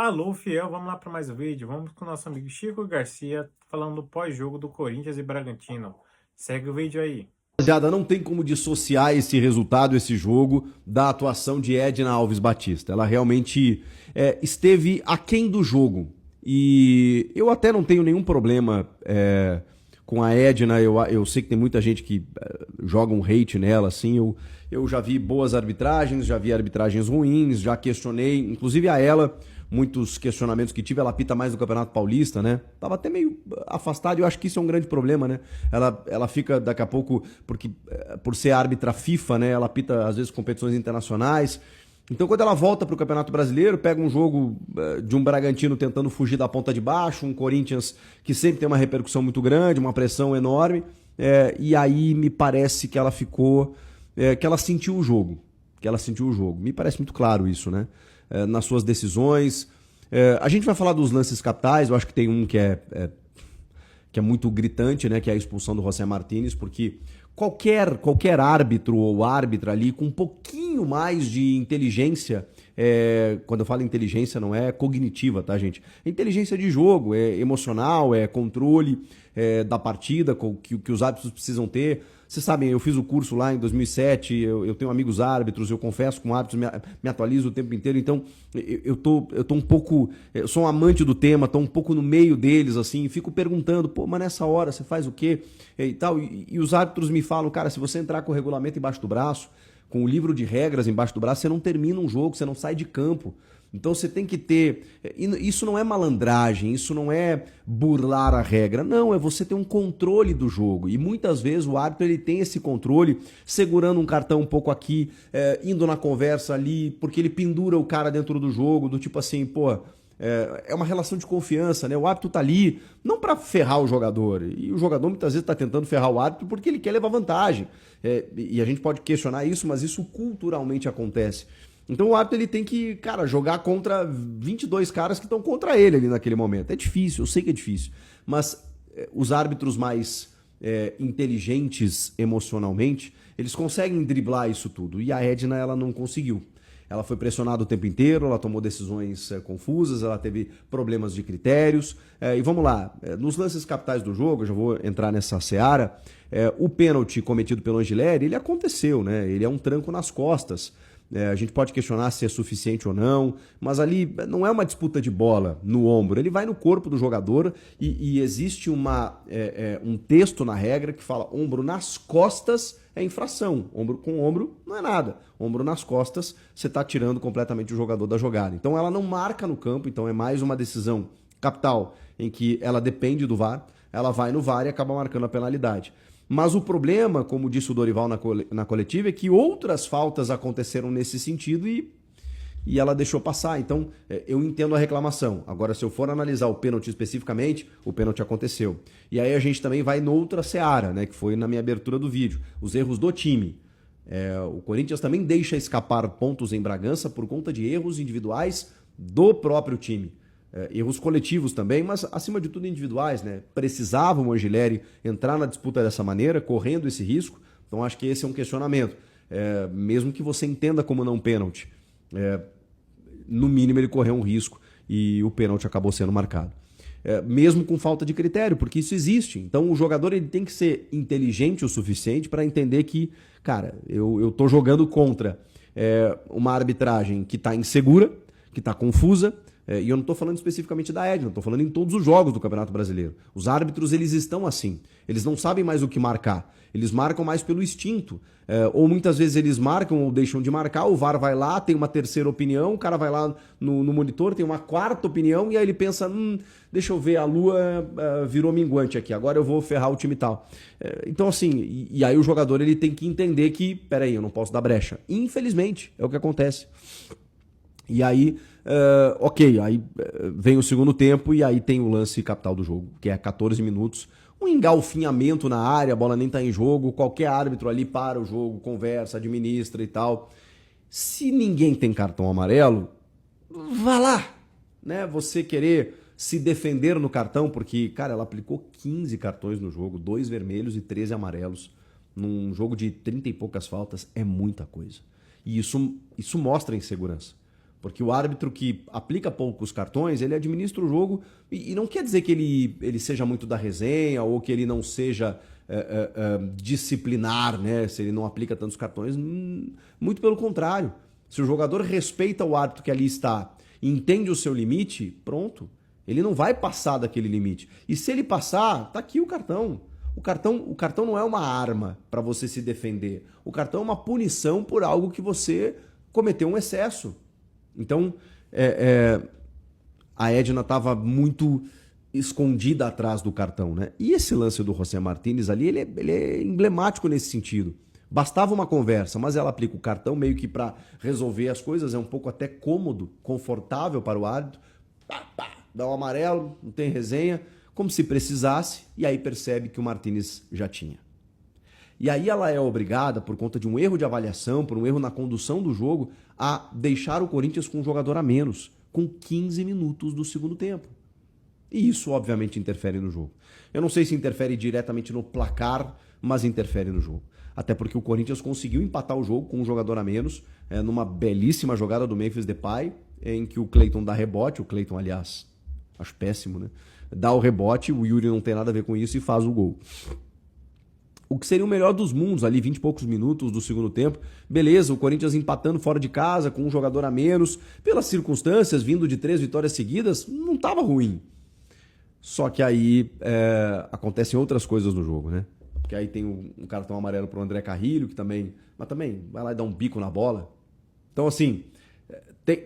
Alô, fiel, vamos lá para mais um vídeo. Vamos com o nosso amigo Chico Garcia falando do pós-jogo do Corinthians e Bragantino. Segue o vídeo aí. Rapaziada, não tem como dissociar esse resultado, esse jogo, da atuação de Edna Alves Batista. Ela realmente esteve aquém do jogo. E eu até não tenho nenhum problema com a Edna. Eu sei que tem muita gente que joga um hate nela, assim. Eu já vi boas arbitragens, já vi arbitragens ruins, já questionei, inclusive a ela, muitos questionamentos que tive. Ela apita mais no Campeonato Paulista, né? Tava até meio afastado e eu acho que isso é um grande problema, né? Ela fica daqui a pouco, porque por ser árbitra FIFA, né? Ela apita às vezes competições internacionais. Então quando ela volta pro Campeonato Brasileiro, pega um jogo de um Bragantino tentando fugir da ponta de baixo, um Corinthians que sempre tem uma repercussão muito grande, uma pressão enorme, e aí me parece que ela ficou, que ela sentiu o jogo, Me parece muito claro isso, né? Nas suas decisões. A gente vai falar dos lances capitais. Eu acho que tem um que é muito gritante, né? Que é a expulsão do José Martínez, porque qualquer árbitro ou árbitra ali com um pouquinho mais de inteligência, quando eu falo inteligência não é cognitiva, tá, gente? É inteligência de jogo, é emocional, é controle da partida que os árbitros precisam ter. Vocês sabem, eu fiz o curso lá em 2007, eu tenho amigos árbitros, eu confesso com árbitros, me atualizo o tempo inteiro, então eu tô um pouco, eu sou um amante do tema, tô um pouco no meio deles, assim, fico perguntando, pô, mas nessa hora você faz o quê? E tal, e os árbitros me falam, cara, se você entrar com o regulamento embaixo do braço, com o livro de regras embaixo do braço, você não termina um jogo, você não sai de campo. Então você tem que ter. Isso não é malandragem, isso não é burlar a regra. Não, é você ter um controle do jogo. E muitas vezes o árbitro ele tem esse controle, segurando um cartão um pouco aqui, indo na conversa ali, porque ele pendura o cara dentro do jogo, do tipo assim, pô. É uma relação de confiança, né? O árbitro tá ali não para ferrar o jogador. E o jogador muitas vezes tá tentando ferrar o árbitro porque ele quer levar vantagem. E a gente pode questionar isso, mas isso culturalmente acontece. Então o árbitro ele tem que, cara, jogar contra 22 caras que estão contra ele ali naquele momento. É difícil, eu sei que é difícil. Mas os árbitros mais inteligentes emocionalmente, eles conseguem driblar isso tudo. E a Edna, ela não conseguiu. Ela foi pressionada o tempo inteiro, ela tomou decisões confusas, ela teve problemas de critérios. E vamos lá, nos lances capitais do jogo, eu já vou entrar nessa seara, o pênalti cometido pelo Angileri, ele aconteceu, né? Ele é um tranco nas costas. A gente pode questionar se é suficiente ou não, mas ali não é uma disputa de bola no ombro, ele vai no corpo do jogador e existe um texto na regra que fala ombro nas costas é infração, ombro com ombro não é nada, ombro nas costas você está tirando completamente o jogador da jogada. Então ela não marca no campo, então é mais uma decisão capital em que ela depende do VAR, ela vai no VAR e acaba marcando a penalidade. Mas o problema, como disse o Dorival na coletiva, é que outras faltas aconteceram nesse sentido e ela deixou passar. Então, eu entendo a reclamação. Agora, se eu for analisar o pênalti especificamente, o pênalti aconteceu. E aí a gente também vai noutra seara, né, que foi na minha abertura do vídeo. Os erros do time. O Corinthians também deixa escapar pontos em Bragança por conta de erros individuais do próprio time. Erros coletivos também, mas acima de tudo individuais, né? Precisava o Angileri entrar na disputa dessa maneira, correndo esse risco. Então acho que esse é um questionamento. Mesmo que você entenda como não pênalti, no mínimo ele correu um risco e o pênalti acabou sendo marcado. Mesmo com falta de critério, porque isso existe. Então o jogador ele tem que ser inteligente o suficiente para entender que, cara, eu tô jogando contra uma arbitragem que está insegura, que está confusa. E eu não estou falando especificamente da Edna, estou falando em todos os jogos do Campeonato Brasileiro. Os árbitros, eles estão assim. Eles não sabem mais o que marcar. Eles marcam mais pelo instinto. Ou muitas vezes eles marcam ou deixam de marcar, o VAR vai lá, tem uma terceira opinião, o cara vai lá no monitor, tem uma quarta opinião, e aí ele pensa, deixa eu ver, a lua virou minguante aqui, agora eu vou ferrar o time e tal. Então assim, e aí o jogador ele tem que entender que, peraí, eu não posso dar brecha. Infelizmente, é o que acontece. E aí, aí vem o segundo tempo e aí tem o lance capital do jogo, que é 14 minutos, um engalfinhamento na área, a bola nem tá em jogo, qualquer árbitro ali para o jogo, conversa, administra e tal. Se ninguém tem cartão amarelo, vá lá, né? Você querer se defender no cartão, porque, cara, ela aplicou 15 cartões no jogo, 2 vermelhos e 13 amarelos, num jogo de 30 e poucas faltas, é muita coisa. E isso mostra insegurança. Porque o árbitro que aplica poucos cartões, ele administra o jogo e não quer dizer que ele seja muito da resenha ou que ele não seja disciplinar, né? Se ele não aplica tantos cartões. Muito pelo contrário. Se o jogador respeita o árbitro que ali está e entende o seu limite, pronto. Ele não vai passar daquele limite. E se ele passar, tá aqui o cartão. O cartão não é uma arma para você se defender. O cartão é uma punição por algo que você cometeu um excesso. Então, a Edna estava muito escondida atrás do cartão, né? E esse lance do José Martínez ali, ele é emblemático nesse sentido. Bastava uma conversa, mas ela aplica o cartão meio que para resolver as coisas, é um pouco até cômodo, confortável para o árbitro. Dá um amarelo, não tem resenha, como se precisasse, e aí percebe que o Martínez já tinha. E aí ela é obrigada, por conta de um erro de avaliação, por um erro na condução do jogo, a deixar o Corinthians com um jogador a menos, com 15 minutos do segundo tempo. E isso, obviamente, interfere no jogo. Eu não sei se interfere diretamente no placar, mas interfere no jogo. Até porque o Corinthians conseguiu empatar o jogo com um jogador a menos, numa belíssima jogada do Memphis Depay, em que o Cleiton dá rebote, o Cleiton, aliás, acho péssimo, né? Dá o rebote, o Yuri não tem nada a ver com isso e faz o gol. O que seria o melhor dos mundos, ali 20 e poucos minutos do segundo tempo. Beleza, o Corinthians empatando fora de casa, com um jogador a menos, pelas circunstâncias, vindo de 3 vitórias seguidas, não estava ruim. Só que aí acontecem outras coisas no jogo, né? Porque aí tem um cartão amarelo pro André Carrilho, que também vai lá e dá um bico na bola. Então, assim,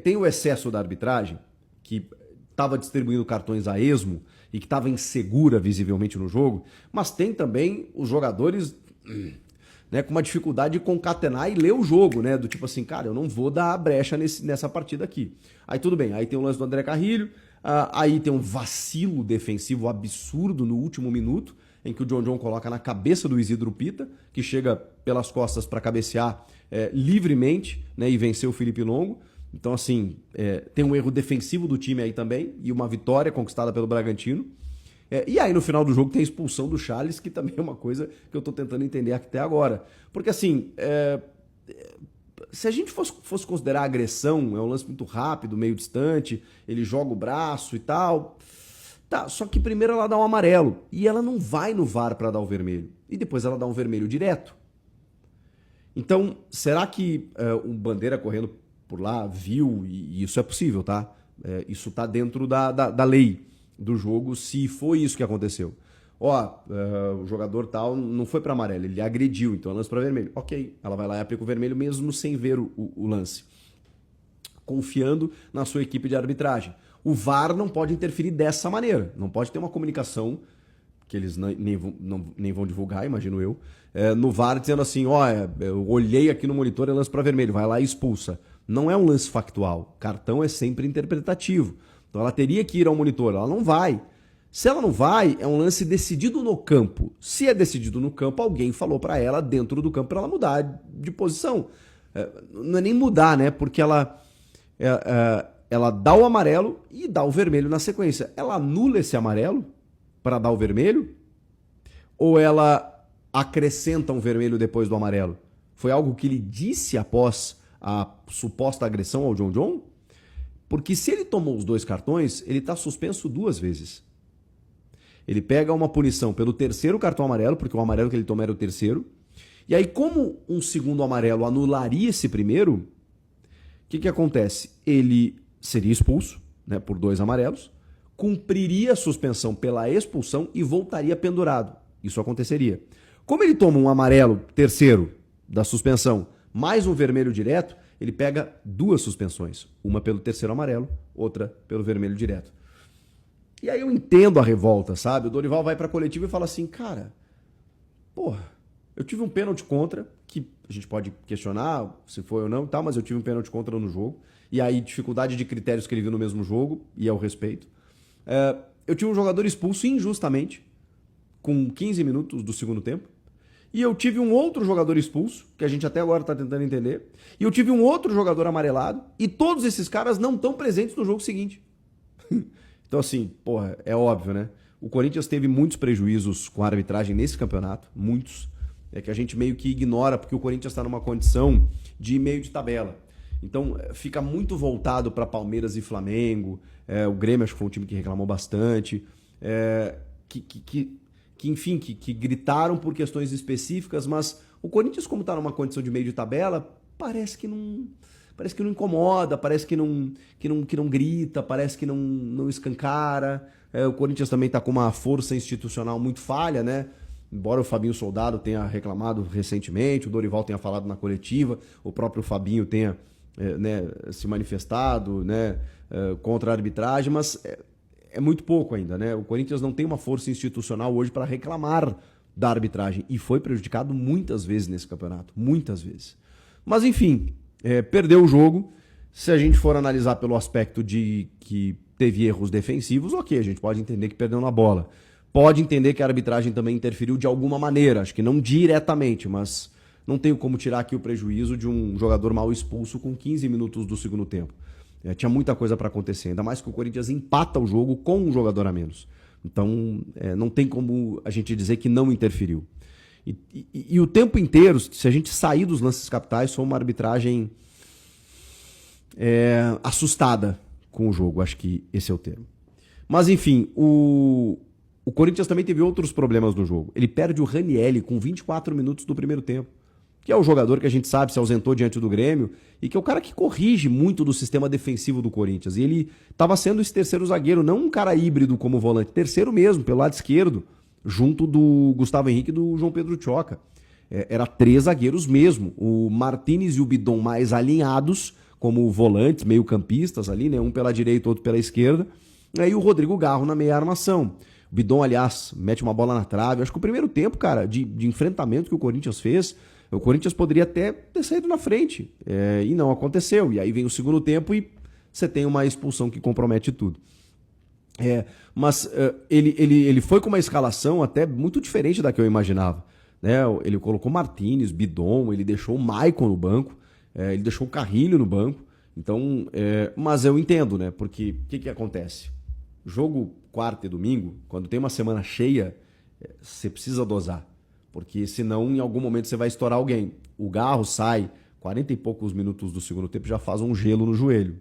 tem o excesso da arbitragem, que estava distribuindo cartões a esmo e que estava insegura visivelmente no jogo, mas tem também os jogadores, né, com uma dificuldade de concatenar e ler o jogo, né? Do tipo assim, cara, eu não vou dar brecha nessa partida aqui. Aí tudo bem, aí tem o lance do André Carrilho, aí tem um vacilo defensivo absurdo no último minuto, em que o John coloca na cabeça do Isidro Pita, que chega pelas costas para cabecear livremente, né, e vencer o Felipe Longo. Então, assim, tem um erro defensivo do time aí também, e uma vitória conquistada pelo Bragantino. E aí, no final do jogo, tem a expulsão do Charles, que também é uma coisa que eu tô tentando entender até agora. Porque, assim, se a gente fosse considerar agressão, é um lance muito rápido, meio distante, ele joga o braço e tal. Tá, só que primeiro ela dá um amarelo, e ela não vai no VAR para dar o vermelho. E depois ela dá um vermelho direto. Então, será que o Bandeira correndo por lá viu, e isso é possível, tá? Isso tá dentro da lei do jogo, se foi isso que aconteceu. O jogador tal não foi para amarelo, ele agrediu, então é lance para vermelho. Ok, ela vai lá e aplica o vermelho mesmo sem ver o lance. Confiando na sua equipe de arbitragem. O VAR não pode interferir dessa maneira, não pode ter uma comunicação, que eles nem vão divulgar, imagino eu, no VAR dizendo assim, eu olhei aqui no monitor, é lance para vermelho, vai lá e expulsa. Não é um lance factual, cartão é sempre interpretativo. Então ela teria que ir ao monitor, ela não vai. Se ela não vai, é um lance decidido no campo. Se é decidido no campo, alguém falou para ela dentro do campo para ela mudar de posição. Não é nem mudar, né? Porque ela dá o amarelo e dá o vermelho na sequência. Ela anula esse amarelo para dar o vermelho? Ou ela acrescenta um vermelho depois do amarelo? Foi algo que ele disse após a suposta agressão ao John? Porque se ele tomou os 2 cartões, ele está suspenso 2 vezes. Ele pega uma punição pelo 3º cartão amarelo, porque o amarelo que ele toma era o 3º. E aí, como um segundo amarelo anularia esse primeiro, o que acontece? Ele seria expulso, né, por 2 amarelos, cumpriria a suspensão pela expulsão e voltaria pendurado. Isso aconteceria. Como ele toma um amarelo 3º da suspensão, mais um vermelho direto, ele pega 2 suspensões. Uma pelo 3º amarelo, outra pelo vermelho direto. E aí eu entendo a revolta, sabe? O Dorival vai pra coletiva e fala assim, cara, eu tive um pênalti contra, que a gente pode questionar se foi ou não e tal, mas eu tive um pênalti contra no jogo. E aí, dificuldade de critérios que ele viu no mesmo jogo, e ao respeito. Eu tive um jogador expulso injustamente, com 15 minutos do segundo tempo. E eu tive um outro jogador expulso, que a gente até agora está tentando entender. E eu tive um outro jogador amarelado. E todos esses caras não estão presentes no jogo seguinte. Então, assim, é óbvio, né? O Corinthians teve muitos prejuízos com a arbitragem nesse campeonato. Muitos. É que a gente meio que ignora, porque o Corinthians está numa condição de meio de tabela. Então fica muito voltado para Palmeiras e Flamengo. O Grêmio acho que foi um time que reclamou bastante. Enfim, que gritaram por questões específicas, mas o Corinthians, como está numa condição de meio de tabela, parece que não incomoda, parece que não grita, parece que não escancara. O Corinthians também está com uma força institucional muito falha, né? Embora o Fabinho Soldado tenha reclamado recentemente, o Dorival tenha falado na coletiva, o próprio Fabinho tenha se manifestado, né, contra a arbitragem, mas é muito pouco ainda, né? O Corinthians não tem uma força institucional hoje para reclamar da arbitragem e foi prejudicado muitas vezes nesse campeonato, muitas vezes. Mas enfim, perdeu o jogo. Se a gente for analisar pelo aspecto de que teve erros defensivos, ok, a gente pode entender que perdeu na bola. Pode entender que a arbitragem também interferiu de alguma maneira, acho que não diretamente, mas não tenho como tirar aqui o prejuízo de um jogador mal expulso com 15 minutos do segundo tempo. Tinha muita coisa para acontecer, ainda mais que o Corinthians empata o jogo com um jogador a menos. Então, não tem como a gente dizer que não interferiu. E o tempo inteiro, se a gente sair dos lances capitais, foi uma arbitragem assustada com o jogo, acho que esse é o termo. Mas, enfim, o Corinthians também teve outros problemas no jogo. Ele perde o Ranieri com 24 minutos do primeiro tempo, que é o jogador que a gente sabe se ausentou diante do Grêmio e que é o cara que corrige muito do sistema defensivo do Corinthians. E ele estava sendo esse terceiro zagueiro, não um cara híbrido como volante, terceiro mesmo, pelo lado esquerdo, junto do Gustavo Henrique e do João Pedro Tchoca. Era 3 zagueiros mesmo, o Martínez e o Bidon mais alinhados, como volantes, meio campistas ali, né? Um pela direita, outro pela esquerda, e o Rodrigo Garro na meia armação. O Bidon, aliás, mete uma bola na trave. Acho que o primeiro tempo, cara, de enfrentamento que o Corinthians fez, o Corinthians poderia até ter saído na frente. E não aconteceu. E aí vem o segundo tempo e você tem uma expulsão que compromete tudo. Mas ele foi com uma escalação até muito diferente da que eu imaginava. Né? Ele colocou Martínez, Bidon, ele deixou o Maicon no banco, ele deixou o Carrilho no banco. Então, mas eu entendo, né? Porque o que acontece? Jogo quarta e domingo, quando tem uma semana cheia, você precisa dosar. Porque senão, em algum momento, você vai estourar alguém. O Garro sai 40 e poucos minutos do segundo tempo, já faz um gelo no joelho.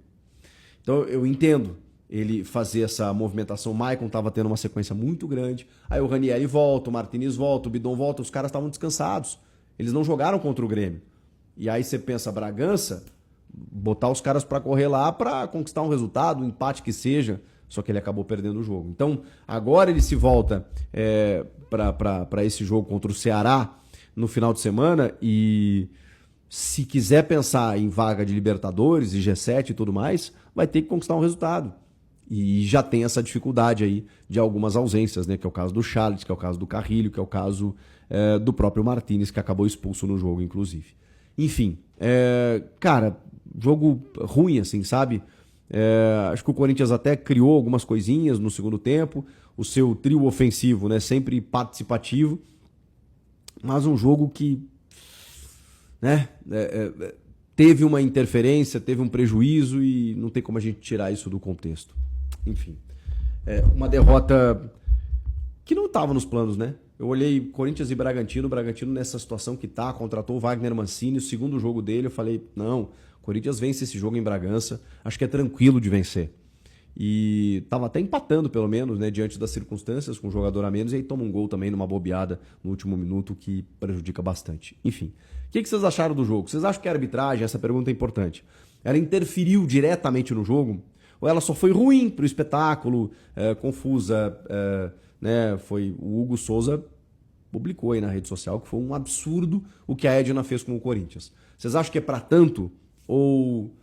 Então, eu entendo ele fazer essa movimentação. O Maicon estava tendo uma sequência muito grande. Aí o Ranieri volta, o Martínez volta, o Bidon volta. Os caras estavam descansados. Eles não jogaram contra o Grêmio. E aí você pensa, Bragança, botar os caras para correr lá para conquistar um resultado, um empate que seja. Só que ele acabou perdendo o jogo. Então, agora ele se volta para esse jogo contra o Ceará no final de semana e se quiser pensar em vaga de Libertadores e G7 e tudo mais, vai ter que conquistar um resultado. E já tem essa dificuldade aí de algumas ausências, né? Que é o caso do Charles, que é o caso do Carrilho, que é o caso do próprio Martínez, que acabou expulso no jogo, inclusive. Enfim, cara, jogo ruim, assim, sabe? Acho que o Corinthians até criou algumas coisinhas no segundo tempo, o seu trio ofensivo, né, sempre participativo, mas um jogo que, né, teve uma interferência, teve um prejuízo e não tem como a gente tirar isso do contexto. Enfim, uma derrota que não estava nos planos, né? Eu olhei Corinthians e Bragantino, o Bragantino nessa situação que tá, contratou o Wagner Mancini, o segundo jogo dele, eu falei, não, Corinthians vence esse jogo em Bragança, acho que é tranquilo de vencer. E tava até empatando, pelo menos, né, diante das circunstâncias, com um jogador a menos, e aí toma um gol também numa bobeada no último minuto que prejudica bastante. Enfim, o que vocês acharam do jogo? Vocês acham que a arbitragem, essa pergunta é importante, ela interferiu diretamente no jogo? Ou ela só foi ruim pro espetáculo, confusa, né? Foi o Hugo Souza publicou aí na rede social que foi um absurdo o que a Edna fez com o Corinthians. Vocês acham que é para tanto? Ou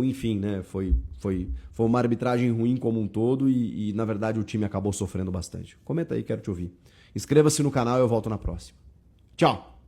enfim, né? Foi uma arbitragem ruim como um todo e, na verdade, o time acabou sofrendo bastante. Comenta aí, quero te ouvir. Inscreva-se no canal e eu volto na próxima. Tchau!